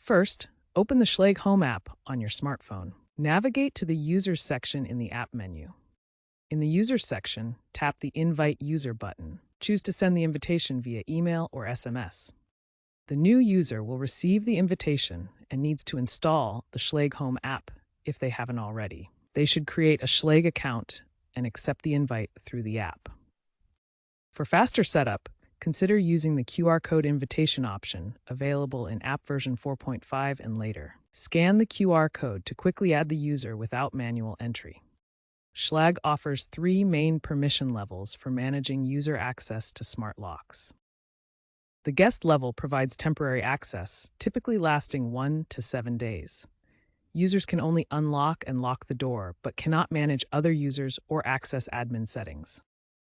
First, open the Schlage Home app on your smartphone. Navigate to the Users section in the app menu. In the Users section, tap the Invite User button. Choose to send the invitation via email or SMS. The new user will receive the invitation and needs to install the Schlage Home app if they haven't already. They should create a Schlage account and accept the invite through the app. For faster setup, consider using the QR code invitation option available in app version 4.5 and later. Scan the QR code to quickly add the user without manual entry. Schlage offers 3 main permission levels for managing user access to smart locks. The guest level provides temporary access, typically lasting 1 to 7 days. Users can only unlock and lock the door, but cannot manage other users or access admin settings.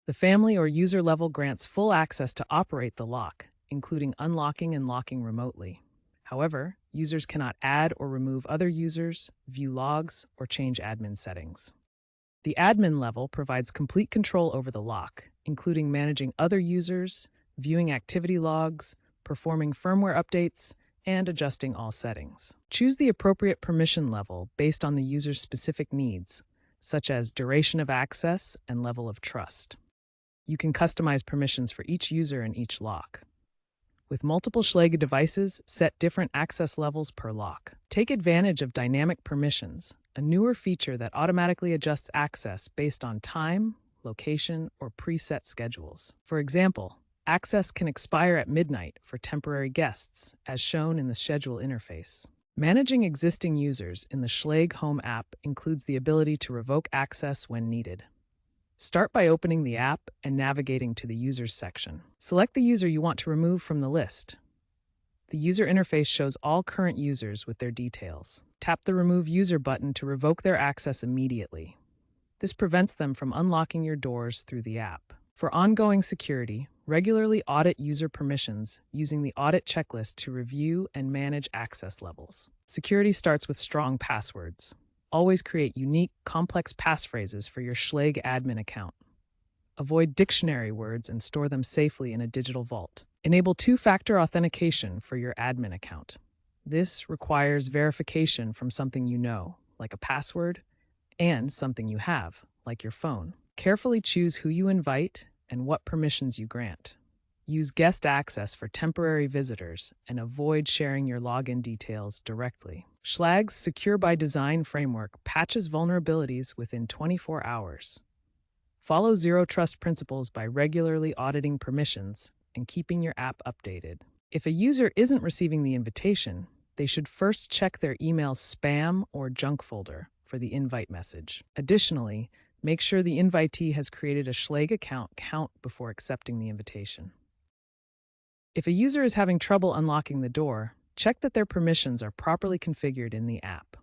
The family or user level grants full access to operate the lock, including unlocking and locking remotely. However, users cannot add or remove other users, view logs, or change admin settings. The admin level provides complete control over the lock, including managing other users, viewing activity logs, performing firmware updates, and adjusting all settings. Choose the appropriate permission level based on the user's specific needs, such as duration of access and level of trust. You can customize permissions for each user and each lock. With multiple Schlage devices, set different access levels per lock. Take advantage of dynamic permissions, a newer feature that automatically adjusts access based on time, location, or preset schedules. For example, access can expire at midnight for temporary guests, as shown in the schedule interface. Managing existing users in the Schlage Home app includes the ability to revoke access when needed. Start by opening the app and navigating to the Users section. Select the user you want to remove from the list. The user interface shows all current users with their details. Tap the Remove User button to revoke their access immediately. This prevents them from unlocking your doors through the app. For ongoing security, regularly audit user permissions using the audit checklist to review and manage access levels. Security starts with strong passwords. Always create unique, complex passphrases for your Schlage admin account. Avoid dictionary words and store them safely in a digital vault. Enable two-factor authentication for your admin account. This requires verification from something you know, like a password, and something you have, like your phone. Carefully choose who you invite and what permissions you grant. Use guest access for temporary visitors and avoid sharing your login details directly. Schlage's Secure by Design framework patches vulnerabilities within 24 hours. Follow Zero Trust principles by regularly auditing permissions and keeping your app updated. If a user isn't receiving the invitation, they should first check their email's spam or junk folder for the invite message. Additionally, make sure the invitee has created a Schlage account before accepting the invitation. If a user is having trouble unlocking the door, check that their permissions are properly configured in the app.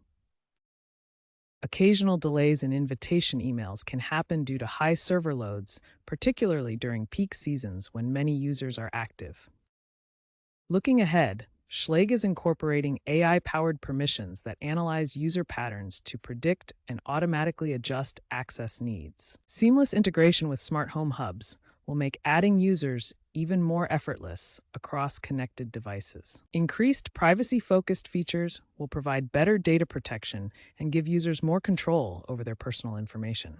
Occasional delays in invitation emails can happen due to high server loads, particularly during peak seasons when many users are active. Looking ahead, Schlage is incorporating AI-powered permissions that analyze user patterns to predict and automatically adjust access needs. Seamless integration with smart home hubs will make adding users even more effortless across connected devices. Increased privacy-focused features will provide better data protection and give users more control over their personal information.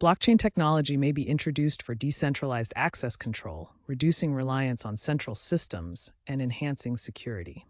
Blockchain technology may be introduced for decentralized access control, reducing reliance on central systems and enhancing security.